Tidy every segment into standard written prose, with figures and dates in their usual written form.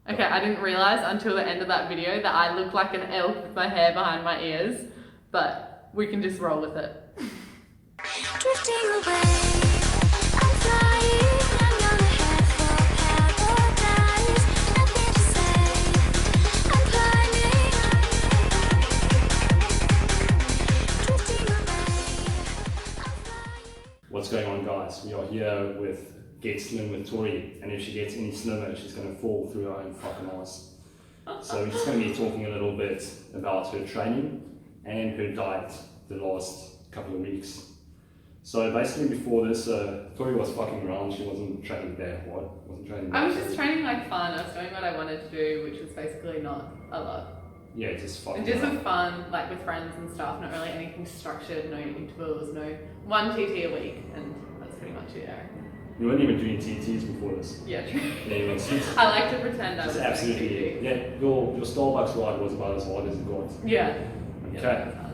Okay, I didn't realise until the end of that video that I look like an elf with my hair behind my ears, but we can just roll with it. Drifting away, I'm flying, I'm gonna head for paradise. Nothing to say, I'm climbing. Drifting away, I'm flying. What's going on, guys? We are here with Slim With Tori, and if she gets any slimmer, she's going to fall through her own fucking ass. So we're just going to be talking a little bit about her training and her diet the last couple of weeks. So basically before this, Tori was fucking around. She wasn't training that hard. I was just training like fun. I was doing what I wanted to do, which was basically not a lot. Yeah, just fucking And just for fun, like with friends and stuff, not really anything structured, no intervals, no one TT a week, and that's pretty much it, I reckon. You weren't even doing TTs before this. Yeah, true. Yeah, you went six. I like to pretend I was Just absolutely. doing TT. Yeah, your Starbucks ride was about as hard as it got. Yeah. Okay. Yeah,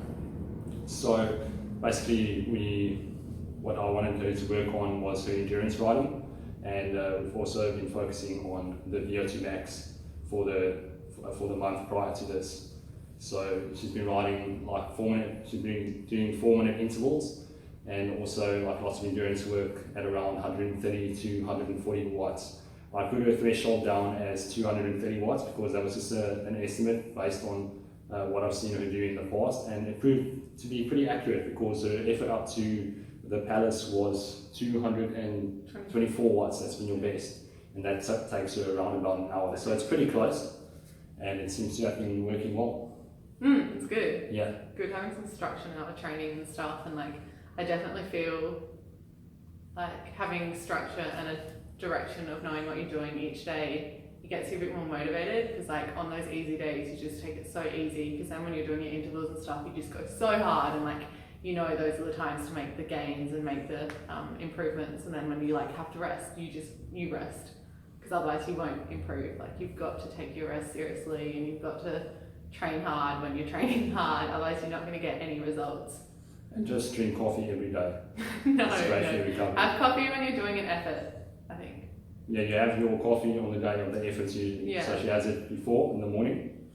So basically, what I wanted her to work on was her endurance riding, and we've also been focusing on the VO2 max for the month prior to this. So she's been riding like 4 minute. She's been doing 4-minute intervals, and also like lots of endurance work at around 130 to 140 watts. I put her threshold down as 230 watts because that was just an estimate based on what I've seen her do in the past, and it proved to be pretty accurate because her effort up to the Palace was 224 watts. That's been your best, and that takes her around about an hour. So it's pretty close, and it seems to have been working well. it's good. Yeah. Good having some structure in our training and stuff, and like I definitely feel like having structure and a direction of knowing what you're doing each day, it gets you a bit more motivated, because like on those easy days you just take it so easy, because then when you're doing your intervals and stuff you just go so hard, and like you know those are the times to make the gains and make the improvements, and then when you like have to rest, you rest, because otherwise you won't improve. Like you've got to take your rest seriously, and you've got to train hard when you're training hard, otherwise you're not going to get any results. And just drink coffee every day. No, It's great for your recovery. have coffee when you're doing an effort, I think. Yeah, you have your coffee on the day of the efforts usually. Yeah. So she has it before in the morning,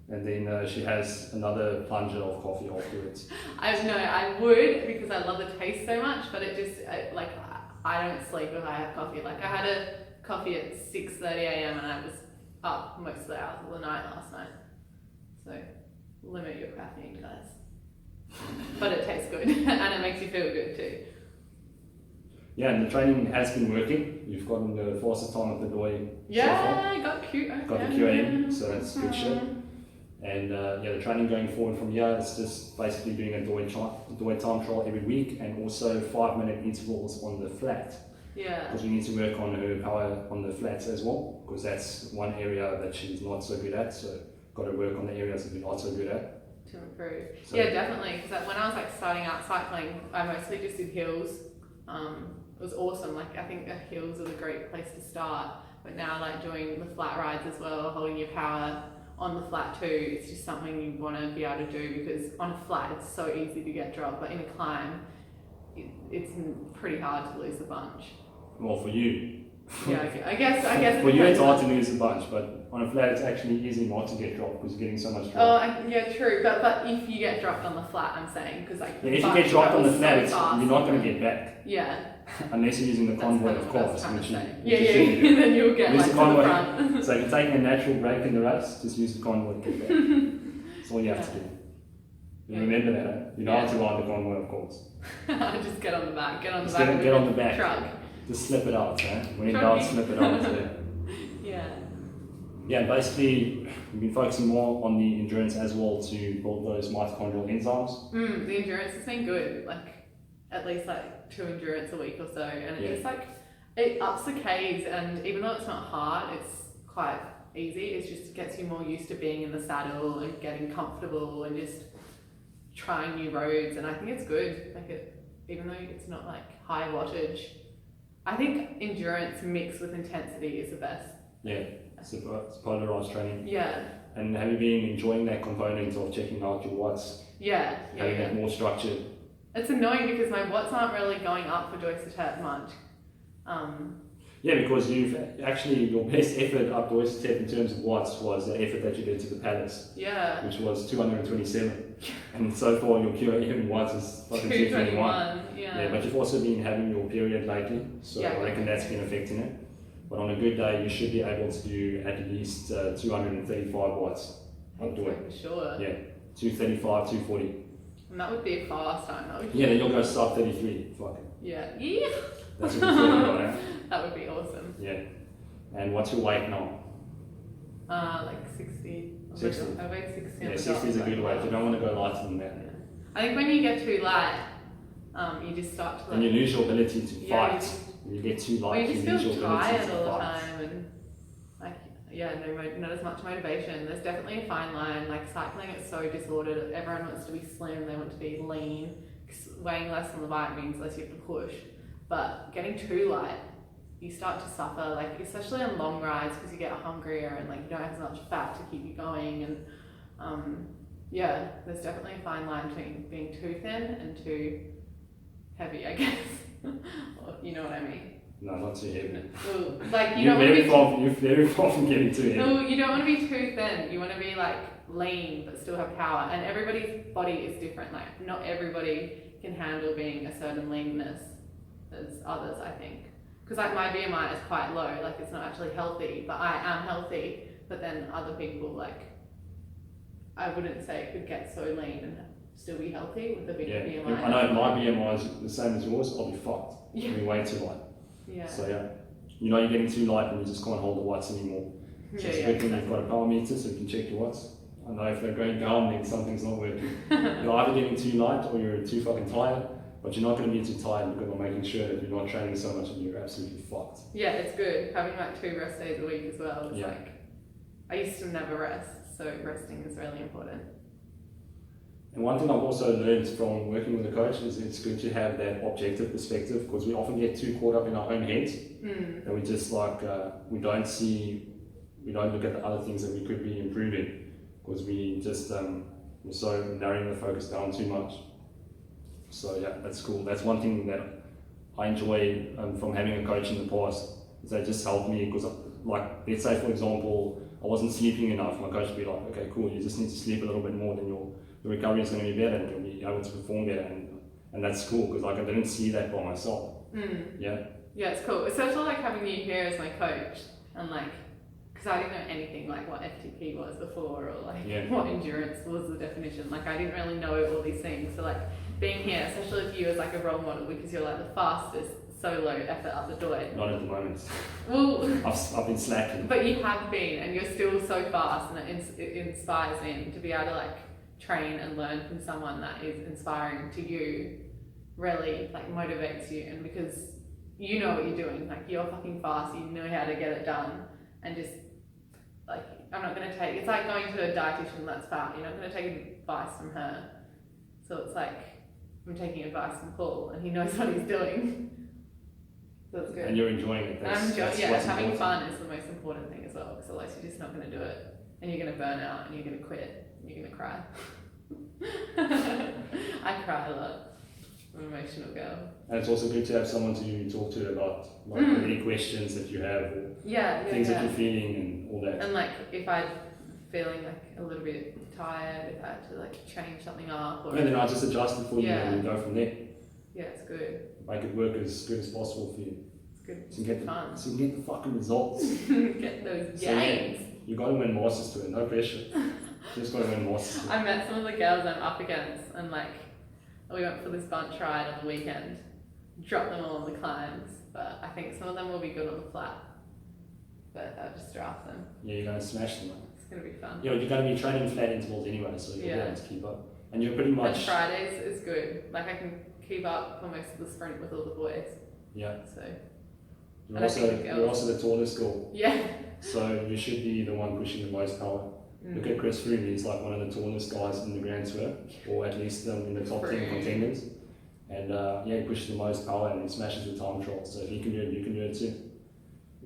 and then she has another plunger of coffee afterwards. I would, because I love the taste so much, but it just, like, I don't sleep if I have coffee. Like, I had a coffee at 6:30 a.m. and I was up most of the hours of the night last night. So, limit your caffeine, guys. But it tastes good, and it makes you feel good too. Yeah, and the training has been working. You've gotten the fastest time at the Doi Yeah, so far. I got cute. Got the QAM, so that's good shit. And yeah, the training going forward from here is just basically doing a Doi time trial every week, and also 5-minute intervals on the flat. Yeah. Because we need to work on her power on the flats as well, because that's one area that she's not so good at. So got to work on the areas that we're not so good at. To improve. So, yeah, definitely. Because when I was like starting out cycling, I mostly just did hills. It was awesome. Like I think the hills are a great place to start. But now, like doing the flat rides as well, holding your power on the flat too, it's just something you want to be able to do, because on a flat it's so easy to get dropped, but in a climb, it's pretty hard to lose a bunch. well, for you. Yeah, I guess. For you, it's hard to lose a bunch, but on a flat, it's actually easy not to get dropped because you're getting so much drop. Yeah, true. But if you get dropped on the flat, I'm saying, because like Yeah, if you get dropped on the flat, you're not going to get back. Yeah. Unless you're using the convoy of course. cars, which you Yeah, and then you'll get use like the to the convoy. front. So if you're taking a natural break in the race, just use the convoy to get back. That's all you have to do. You remember that, eh? You know how to ride the convoy of course. Just get on the back. Get on the Just back. get on the back. Truck. Just slip it out, eh? When in Truck doubt, me. slip it out. Yeah. Yeah. Yeah, basically, we've been focusing more on the endurance as well to build those mitochondrial enzymes. The endurance has been good. Like at least like 2 endurance a week or so, and it just like it ups the Ks, and even though it's not hard, it's quite easy. It just gets you more used to being in the saddle and getting comfortable and just trying new roads, and I think it's good. Like even though it's not like high wattage, I think endurance mixed with intensity is the best. Yeah, it's polarized training. Yeah. And have you been enjoying that component of checking out your watts? Yeah. Having it more structured? It's annoying because my watts aren't really going up for Joyce to hurt much. Yeah, because you've actually, your best effort up the Oyster Tep in terms of watts was the effort that you did to the Palace, Yeah. which was 227. And so far your QAM watts is fucking 221. 221. Yeah, but you've also been having your period lately, so Yeah, I reckon that's been affecting it. But on a good day, you should be able to do at least 235 watts. I think so, for sure. Yeah, 235, 240. And that would be a fast time. That would be Yeah, then you'll go sub 33. Fuck it. Yeah. That's what you're talking about, eh? That would be awesome. Yeah. And what's your weight now? Like 60. 60. I weigh 60. Yeah, 60 is a good weight. You don't want to go lighter than that. Yeah. I think when you get too light, you just start to like. And you lose your ability to Yeah, fight. You get too Or light, you just lose feel your ability tired to all the fight. time and like not as much motivation. There's definitely a fine line. Like cycling is so disordered. Everyone wants to be slim, they want to be lean. 'Cause weighing less on the bike means less you have to push. But getting too light, you start to suffer, like especially on long rides because you get hungrier and like you don't have as much fat to keep you going and yeah, there's definitely a fine line between being too thin and too heavy, I guess. Or, you know what I mean? No, not too heavy. Well, like you You're don't want to be you're very far from getting too heavy. no, you don't want to be too thin. You want to be like lean but still have power. And everybody's body is different. Like not everybody can handle being a certain leanness as others, I think. Because like my BMI is quite low. Like it's not actually healthy, but I am healthy. But then other people, like I wouldn't say could get so lean and still be healthy with a big BMI. I know if my BMI is the same as yours, I'll be fucked. Yeah. I'll be way too light. Yeah. So yeah, you know you're getting too light and you just can't hold the watts anymore. So it's a good thing you've got a power meter so you can check your watts. I know if they're going down then something's not working. You're either getting too light or you're too fucking tired, but you're not going to be too tired because I'm making sure that you're not training so much and you're absolutely fucked. Yeah, it's good. Having like 2 rest days a week as well. It's Yeah. like, I used to never rest, so resting is really important. And one thing I've also learned from working with a coach is it's good to have that objective perspective because we often get too caught up in our own heads and we just like, we don't look at the other things that we could be improving because we just, we're so narrowing the focus down too much. So yeah, that's cool. That's one thing that I enjoy from having a coach in the past is they just help me because like, let's say for example, I wasn't sleeping enough. My coach would be like, okay, cool, you just need to sleep a little bit more, then your recovery is going to be better and you'll be able to perform better. And that's cool because like I didn't see that by myself. Yeah. Yeah, it's cool. Especially like having you here as my coach and like, because I didn't know anything like what FTP was before or like what endurance was the definition. Like I didn't really know all these things. So like being here, especially with you as like a role model because you're like the fastest solo effort up the door. Not at the moment. Well, I've been slacking. But you have been and you're still so fast and it inspires me to be able to like train and learn from someone that is inspiring to you really like motivates you and because you know what you're doing, like you're fucking fast, you know how to get it done and just like I'm not going to take, it's like going to a dietitian that's fat, you're not going to take advice from her, so it's like I'm taking advice from Paul and he knows what he's doing, so it's good. And you're enjoying it. That's having important. fun is the most important thing as well because otherwise you're just not going to do it and you're going to burn out and you're going to quit. You're gonna cry. I cry a lot. I'm an emotional girl. And it's also good to have someone to talk to about like any questions that you have or things that you're feeling and all that. And like if I'm feeling like a little bit tired, if I had to like change something up or then I just adjust it for you and go from there. Yeah, it's good. Make it work as good as possible for you. It's good. So you get fun. So you get the fucking results. Get those gains. So, you gotta win masters to it, no pressure. Just gotta win masters. I met some of the girls I'm up against and like we went for this bunch ride on the weekend. Dropped them all on the climbs, but I think some of them will be good on the flat. But I'll just draft them. Yeah, you're gonna smash them. It's gonna be fun. Yeah, you're gonna be training flat intervals anyway, so you'll be able to keep up. And you're pretty much. And Fridays is good. Like I can keep up for most of the sprint with all the boys. Yeah. So. You're also the tallest girl. Yeah. So you should be the one pushing the most power. Look at Chris Froome, he's like one of the tallest guys in the Grand Tour, or at least in the top 10 contenders. And he pushes the most power and he smashes the time trial. So if he can do it, you can do it too.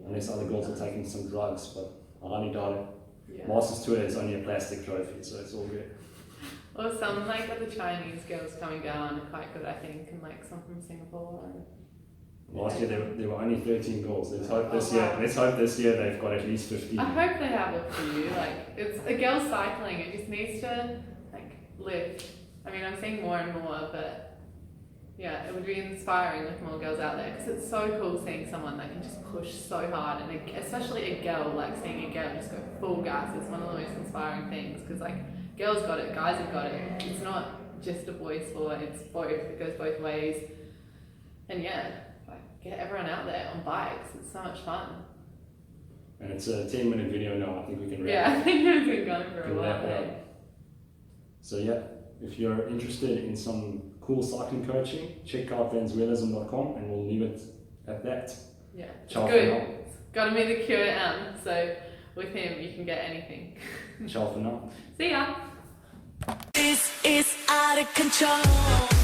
Unless other girls are taking some drugs, but I highly doubt it. Yeah. Masters Tour is only a plastic trophy, so it's all good. Well, some like of the Chinese girls coming down are quite good, I think, and like some from Singapore. And Last year there were only 13 girls. Let's hope this Oh, year. wow. Let's hope this year they've got at least 15. I hope they have a few. Like, it's a girl cycling. It just needs to like live. I mean, I'm seeing more and more, but yeah, it would be inspiring with more girls out there because it's so cool seeing someone that can just push so hard, and especially a girl, like seeing a girl just go full gas is one of the most inspiring things because like girls got it, guys have got it. It's not just a boy sport. It's both. It goes both ways. And yeah, like get everyone out there on bikes. It's so much fun. And it's a 10-minute video now. I think we can wrap Yeah, I think it's been going for a can while. wrap it up. So yeah, if you're interested in some cool cycling coaching, check out vanzweelism.com and we'll leave it at that. Yeah, it's Ciao for good. now. It's got to be the QM, so with him you can get anything. Ciao for now. See ya! This is out of control.